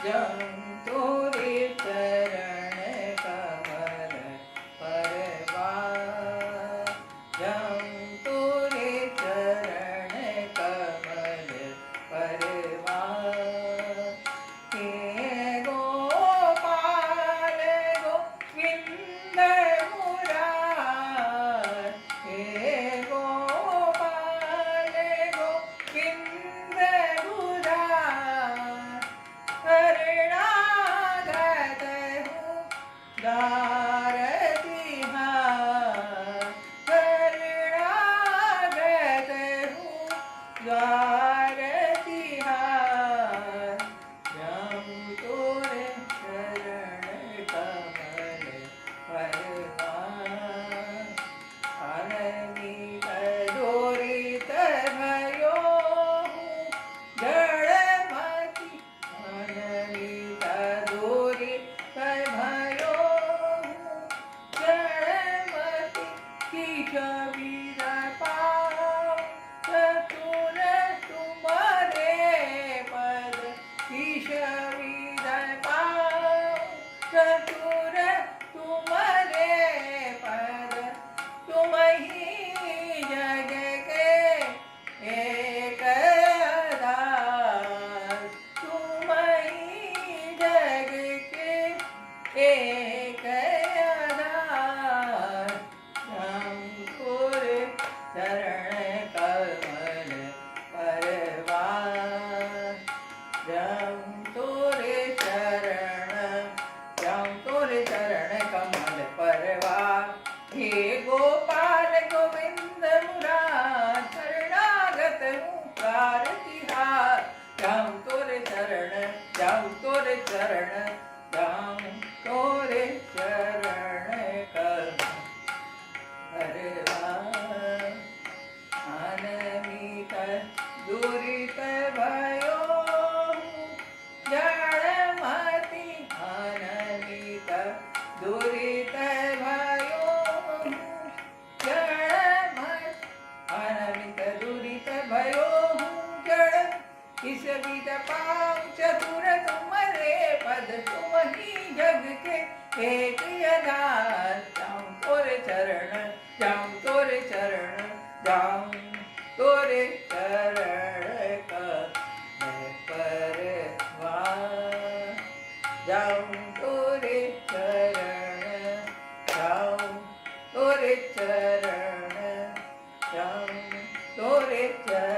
जाऊं तोरे चरण कमल परवार, जाऊं तोरे चरण कमल परवार। हे गोपाल गोविंद मुरार, हे गोपाल गोविंद मुरार। शरणागत हूँ द्वार तिहार, शरणागत हूँ द्वार तिहार। जाऊं तोरे चरण कमल परवार, अनमित दुरित भयो हूँ जड़मति, अनमित दुरित भयो हूँ जड़मति। किछ विद पाऊँ चतुर तुम्हारे पद, किछ विद पाऊँ चतुर तुम्हारे पद। तुम ही जग के एक आधार, तुम ही जग के एक आधार। जाऊं तोरे चरण कमल परवार, जाऊं तोरे चरण, जाऊं तोरे चरण कमल परवार। हे गोपाल गोविंद मुरार, शरणागत हूँ द्वार तिहार। जाऊं तोरे चरण, जाऊं तोरे चरण, जाऊं तोरे चरण कमल परवार। अनमित दुरित भयो हूँ जड़मति, अनमित दुरित भयो हूँ जड़मति, अनमित दुरित भयो हूँ जड़। किस विद पाऊँ चतुर तुम्हारे पद, तुम ही जग के एक आधार। जाऊं तोरे चरण, जाऊं तोरे चरण, जाऊं तोरे चरण कमल परवार, जाऊं तोरे चरण, जाऊं तोरे चरण, जाऊं तोरे चरण।